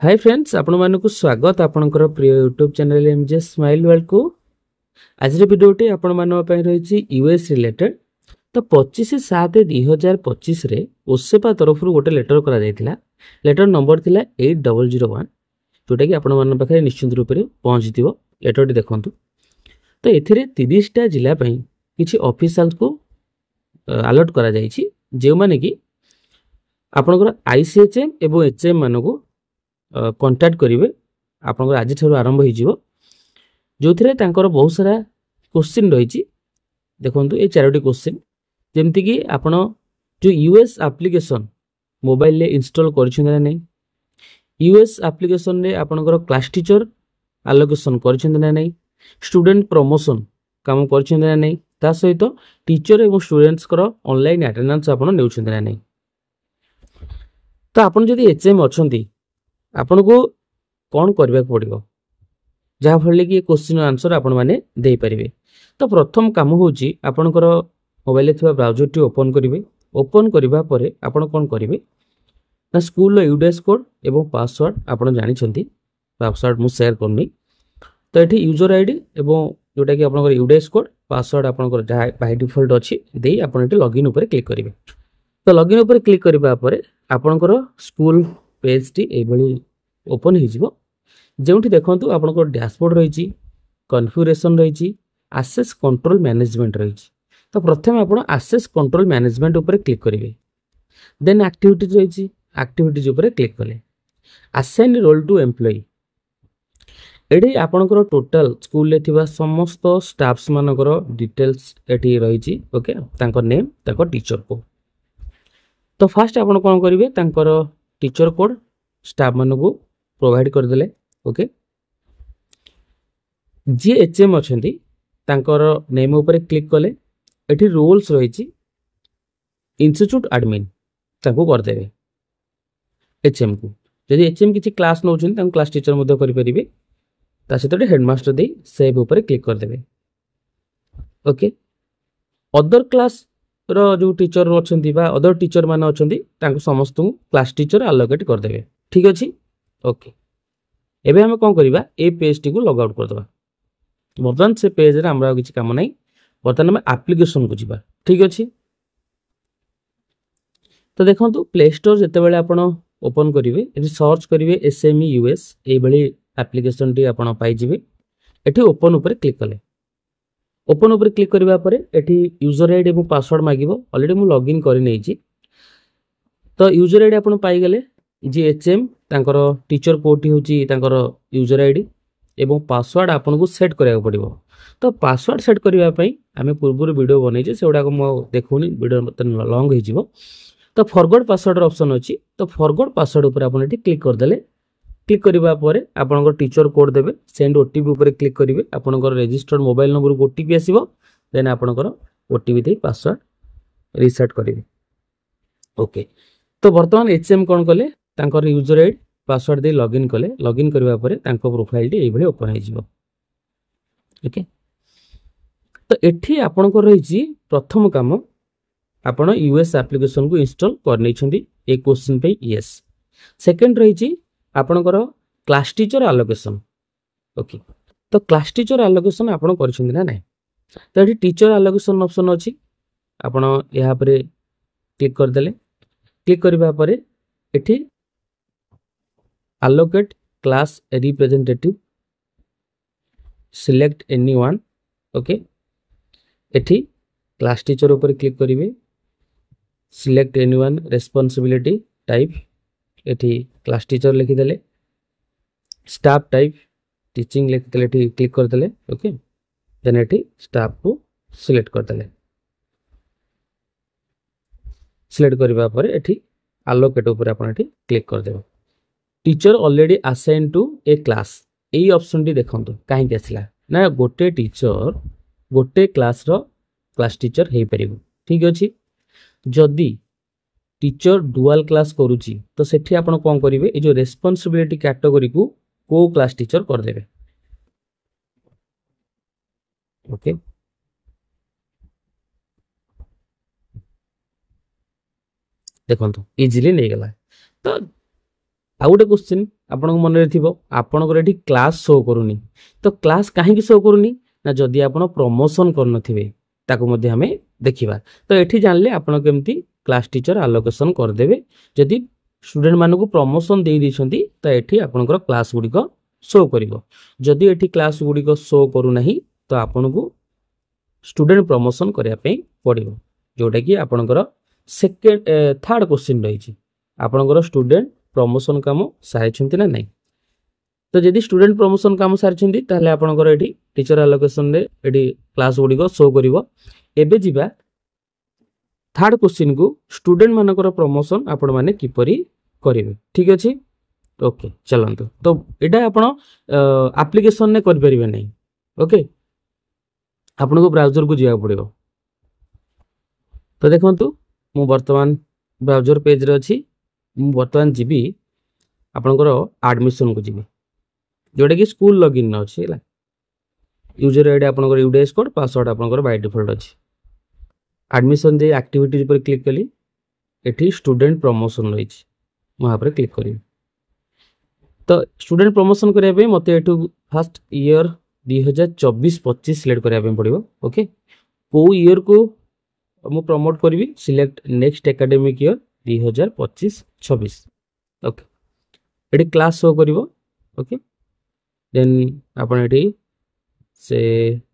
Hi friends आपण मानक स्वागत आपणकर प्रिय YouTube channel MJ smile world को आज भिडियोटी आपण मानक रही यूएस रिलेटेड। तो 25/7/2025 रे ओसेपा तरफ गोटे लेटर करा जायतिला। लेटर नंबर थिला 8001 जोटा कि आपण मान पाखे निश्चित रूप से पहुंचीथिबो। लेटरटी देखंतु। तो एथिरे 30 टा जिला पई किछि ऑफिशियल्स को अलर्ट करा जायछि जे माने कि आपणकर आईसीएचएम एवं एचएम मानको कंटाक्ट करेंगे। आपंकर आज आरंभ हो बहुत सारा क्वेश्चन रही। देखो ये 4टी क्वेश्चन जमती कि आपण जो यूएस एप्लिकेशन मोबाइल ले इंस्टॉल कर यूएस एप्लिकेशन रे आपणकर क्लास टीचर आलोकेशन कर स्टूडेंट प्रमोशन काम कर ता सहित टीचर एवं स्टूडेंट्स कर ऑनलाइन अटेंडेंस आपण नेउछन नहीं। तो आपण जदि एचएम अछंती आपन को कौन करबा पड़ो जहाँ फल कि क्वेश्चन आंसर आपण मैंने दे पारे। तो प्रथम काम होची आपनकर मोबाइल थी ब्राउजर टी ओपन करेंगे। ओपन करबा परे आपण कौन करेंगे ना स्कूल यूडीएस कोड एवं पासवर्ड आपण जानी पासवर्ड मु शेयर करनी। तो ये यूजर आईडी एवं जोटा कि आपनकर यूडीएस कोड पासवर्ड आपनकर जहाँ बाय डिफॉल्ट अच्छी दे आपण ये लॉगिन ऊपर क्लिक करेंगे। तो लॉगिन ऊपर क्लिक करबा परे आपनकर स्कूल पेज टी एभली ओपन हो जो देखो आपंकर डैशबोर्ड रही कॉन्फ़िगरेशन रही आसेस कंट्रोल मैनेजमेंट रही। तो प्रथम आप आसेस कंट्रोल मैनेजमेंट ऊपर क्लिक करेंगे। देन एक्टिविटीज रही एक्टिविटीज ऊपर क्लिक कले असाइन रोल टू एम्प्लॉय ये आपंकर टोटाल स्कूल रे थिबा समस्त स्टाफ्स मानकर डिटेल्स एटी रही। ओके तांकर नेम तांकर टीचर को। तो फास्ट आप कौन करेंगे तांकर टीचर कोड स्टाफ मान को प्रोवाइड करदेले। ओके जी एचएम अच्छी तांकर नेम ऊपर क्लिक कले एठी रोल्स रही इंस्टीट्यूट एडमिन तांको करदेवे एचएम को। जदि एचएम किसी क्लास नौ क्लास टीचर मध्य करेंगे ता सहित हेडमास्टर दे सेव ऊपर क्लिक करदेवे। ओके अदर क्लास रो जो टीचर अच्छा अदर टीचर मान अच्छा समस्त क्लास टीचर आलोकेट करदेवे। ठीक अच्छे। ओके एबे हम कौन करवा ए पेज टी को लॉग आउट करदे। बर्तमान से पेज रे हमरा किसी काम नहीं। बर्तमान हम एप्लिकेशन को जीवा। ठीक अच्छे। तो देखो प्ले स्टोर जिते बड़े आप ओपन करेंगे ये सर्च करेंगे एसएमई यूएस ये भली एप्लिकेशन टी आप पाइबे। ये ओपन ऊपर क्लिक कले ओपन ऊपर क्लिक करबा परे एठी यूजर आईडी और पासवर्ड मागिबो। ऑलरेडी मु लॉगिन करि नै छी। तो यूजर आईडी आपण पाई गेले जी एचएम तांकर टीचर कोटी होची तांकर यूजर आईडी एवं पासवर्ड आपन को सेट करिया पड़िबो। तो पासवर्ड सेट करिया पई आमे पूर्व वीडियो बनै छै सेउडा को मो देखोनी वीडियो मतन लॉन्ग हो जिवो। तो फॉरगॉट पासवर्ड ऑप्शन अछि। तो फॉरगॉट पासवर्ड ऊपर आपण एठी क्लिक कर देले क्लिक करबा परे आपनकर टीचर कोड देबे सेंड ओटीपी ऊपर क्लिक करिवे आपनकर रजिस्टर्ड मोबाइल नंबर को ओटीपी आसीबो। देन आपनकर ओटीपी दे पासवर्ड रीसेट करिवे। ओके तो वर्तमान एचएम कोन कले तांकर यूजर आईडी पासवर्ड दे लॉगिन कले लॉगिन करबा परे तांको प्रोफाइल टी एभली ओपन हो जिवो। ओके तो एठी आपनकर रही प्रथम काम आपण यूएस एप्लिकेशन को इंस्टॉल कर नै छथि ए क्वेश्चन पे यस। सेकंड रही आपणकर क्लास टीचर आलोकेशन। ओके तो क्लास टीचर आलोकेशन आपण करछन ना नहीं। तो ये टीचर आलोकेशन ऑप्शन अच्छी आपण यहाँ पर क्लिक करदेले क्लिक करबा परे एठी allocate class representative select any one. Okay एठी क्लास टीचर ऊपर क्लिक करेंगे select any one responsibility type एठी क्लास टीचर लिखिदेले स्टाफ टाइप टीचिंग लिखिदेले क्लिक करदेले। ओके देन एठी स्टाफ को सिलेक्ट करदेले सिलेक्ट करबा परे एठी आलोकेट ऊपर आपण एठी क्लिक करदेबो। Teacher already assign to a class एई ऑप्शन टी देखंतु काहे आसिला ना गोटे टीचर गोटे क्लास रो क्लास टीचर हे परिबो। ठीक अछि। जदी टीचर डुअल क्लास करूची तो सेठी आपण कोन करिवे ए जो रेस्पॉन्सिबिलिटी कैटेगरी को क्लास टीचर कर देबे। ओके देखंतु इजीली नहीं गला। तो आउ गोटे क्वेश्चन आपण मन आपणकर ये क्लास शो करूनी तो क्लास कहीं शो करूनी ना जदि आप प्रमोशन कर आम देखा तो ये जानले आपण केमती क्लास टीचर आलोकेशन करदे जदि स्टूडेंट मानक प्रमोशन दे देछंती तो ये आपणकर क्लास गुड़िक शो करिवो जदि ये क्लास गुड़िक शो करूना तो आपन को स्टूडेंट प्रमोशन करने पड़ो जोटा कि आपणकर सेकेंड थर्ड क्वेश्चन रही आपणकर स्टूडेंट प्रमोशन काम सारी ना नहीं तो जदि स्टूडेंट प्रमोशन काम सारी ताहले आपणकर ये टीचर आलोकेशन रे ये क्लास गुड़िक शो करिवो एबे जिबा थर्ड क्वेश्चन को स्टूडेंट मानकर प्रमोशन आपण माने किपरि करिवे ठीक अछि ओके चलंतु तो एटा आपण एप्लिकेशन ने कर परिबे नहीं ओके आपण को ब्राउजर को जिया पड़िबो तो देखंतु मु वर्तमान ब्राउजर पेज रे अछि मु वर्तमान जीबी आपनकर एडमिशन को जीबी जोटा कि स्कूल लॉगिन न अछि हला यूजर आईडी आपनकर यूडीएस कोड पासवर्ड आपनकर बाय डिफॉल्ट अछि एडमिशन जे एक्टिविटीज पर क्लिक कली एठी स्टूडेंट प्रमोशन रही वहाँ पर क्लिक करी तो स्टूडेंट प्रमोशन करने मत एठू फास्ट ईयर 2024-25 सिलेक्ट करने पड़ो ओके को ईयर को मु प्रमोट करी select next academic year 2025-26 okay ये क्लास शो कर ओके देन आपन एठी से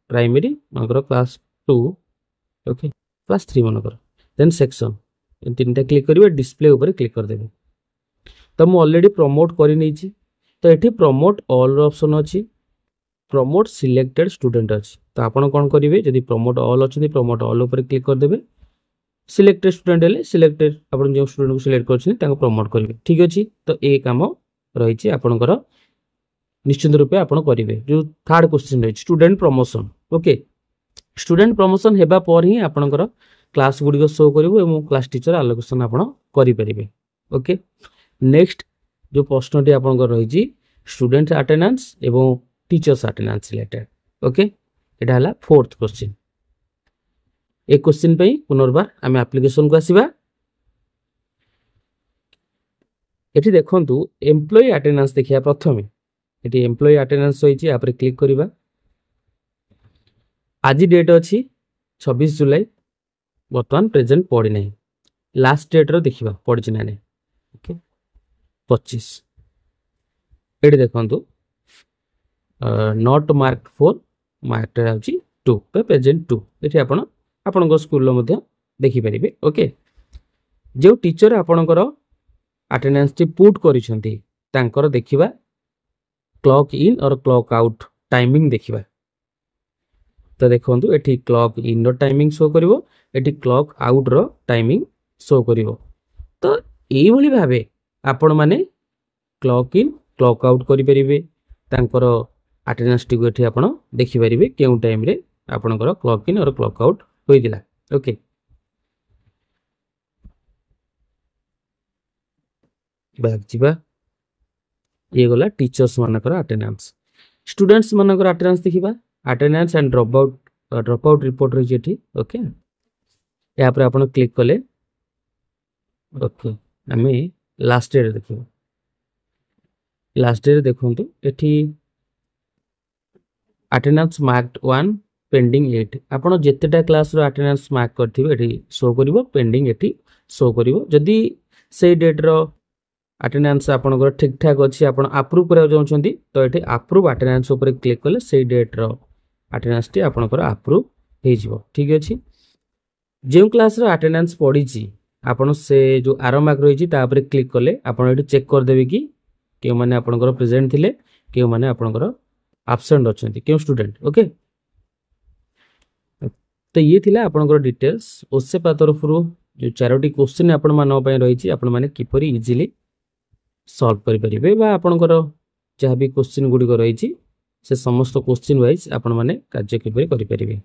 प्राइमरी मनकर क्लास 2 ओके क्लास 3 मनकर देन सेक्शन तीन टा क्लिक करेंगे डिस्प्ले ऊपर क्लिक कर देबे तो मु ऑलरेडी प्रमोट करी नहीं छी तो ये प्रमोट ऑल ऑप्शन अच्छी प्रमोट सिलेक्टेड स्टूडेंट अच्छी तो आपन कौन करेंगे जब प्रमोट ऑल अच्छे प्रमोट ऑल ऊपर क्लिक कर देबे सिलेक्टेड स्टूडेंट हेले सिलेक्टेड आपन जो स्टूडेंट को सिलेक्ट कर प्रमोट करेंगे ठीक अच्छे तो ये काम रही आपणकर निश्चित रूपे आपन करेंगे जो थर्ड क्वेश्चन रही student promotion okay student promotion हेबा पर ही आपणकर क्लास गुड़िक शो करूँ क्लास टीचर आलोकेशन आप करेंगे ओके नेक्स्ट जो प्रश्न टी आपंकर रही स्टूडेंट अटेंडेंस एवं टीचर्स अटेंडेंस रिलेटेड ओके एटा हला फोर्थ क्वेश्चन एक क्वेश्चन पे पुनर्बार आम एप्लिकेशन को आसीबा एठी देखंतु एम्प्लॉय अटेंडेंस देखिया प्रथम एठी एम्प्लॉय अटेंडेंस रही आप क्लिक करबा आज डेट अच्छी 26 जुलाई बर्तमान प्रेजेंट पड़ी ना लास्ट डेट रो देखिबा पड़ी ना नहीं ओके 25 ये देखो नॉट मार्क 4 मार्क होची 2 तो प्रेजेंट 2 ये आपण स्कूल देखी पारे ओके जो टीचर आपणकर अटेंडेंस टी पुट करिसेंती तांकर देखिबा क्लॉक इन और क्लॉक आउट टाइमिंग देखिबा तो देखो ये क्लॉक इन रो टाइमिंग शो करिवो एटी क्लॉक आउट रो टाइमिंग शो करिवो तो एई भली भाबे आपण माने क्लॉक इन क्लॉक आउट करि परिबे तांकर अटेंडेंस टी को एठी आपण देखि परिबे केउ टाइम रे आपणकर क्लॉक इन और क्लॉक आउट होई दिला ओके बैक जिबा ये गला टीचर्स मानकर अटेंडेंस स्टूडेंट्स मानकर अटेंडेंस देखिबा attendance and drop out report रही एठी ओके या पर आपण क्लिक कले ओके आमे लास्ट डेट देखिबा लास्ट डेट देखंतु एठी अटेंडेंस मार्क्ड 1 पेंडिंग 8 आपण जेतेटा क्लास रो अटेंडेंस मार्क करथिबे एठी शो करिवो पेंडिंग एठी शो करिवो जदी से डेट रो अटेंडेंस आपनकर ठीक ठाक अच्छी आप अप्रूव करा चाहते तो ये अप्रूव अटेंडेंस ऊपर क्लिक कले से डेट रो अटेंडेंस टी आपनकर अप्रूव हो ठीक अच्छे जो क्लास रो अटेंडेंस पड़ी आपन से जो आरो मार्क रही क्लिक कले आपन चेक करदेवे कि क्यों मैंने आपनकर प्रेजेंट थिले क्यों मैंने आपनकर एब्सेंट अच्छा क्यों स्टूडेंट ओके तो ये थिला आपनकर डिटेल्स ओसेपा तरफ जो 4टी क्वेश्चन आपण मानव पय रही आपण माने किपरि इजीली सॉल्व करि परिबे बा आपनकर जहाँ भी क्वेश्चन गुडी रही से समस्त क्वेश्चन वाइज आपण माने कार्य किपरि करि परिबे।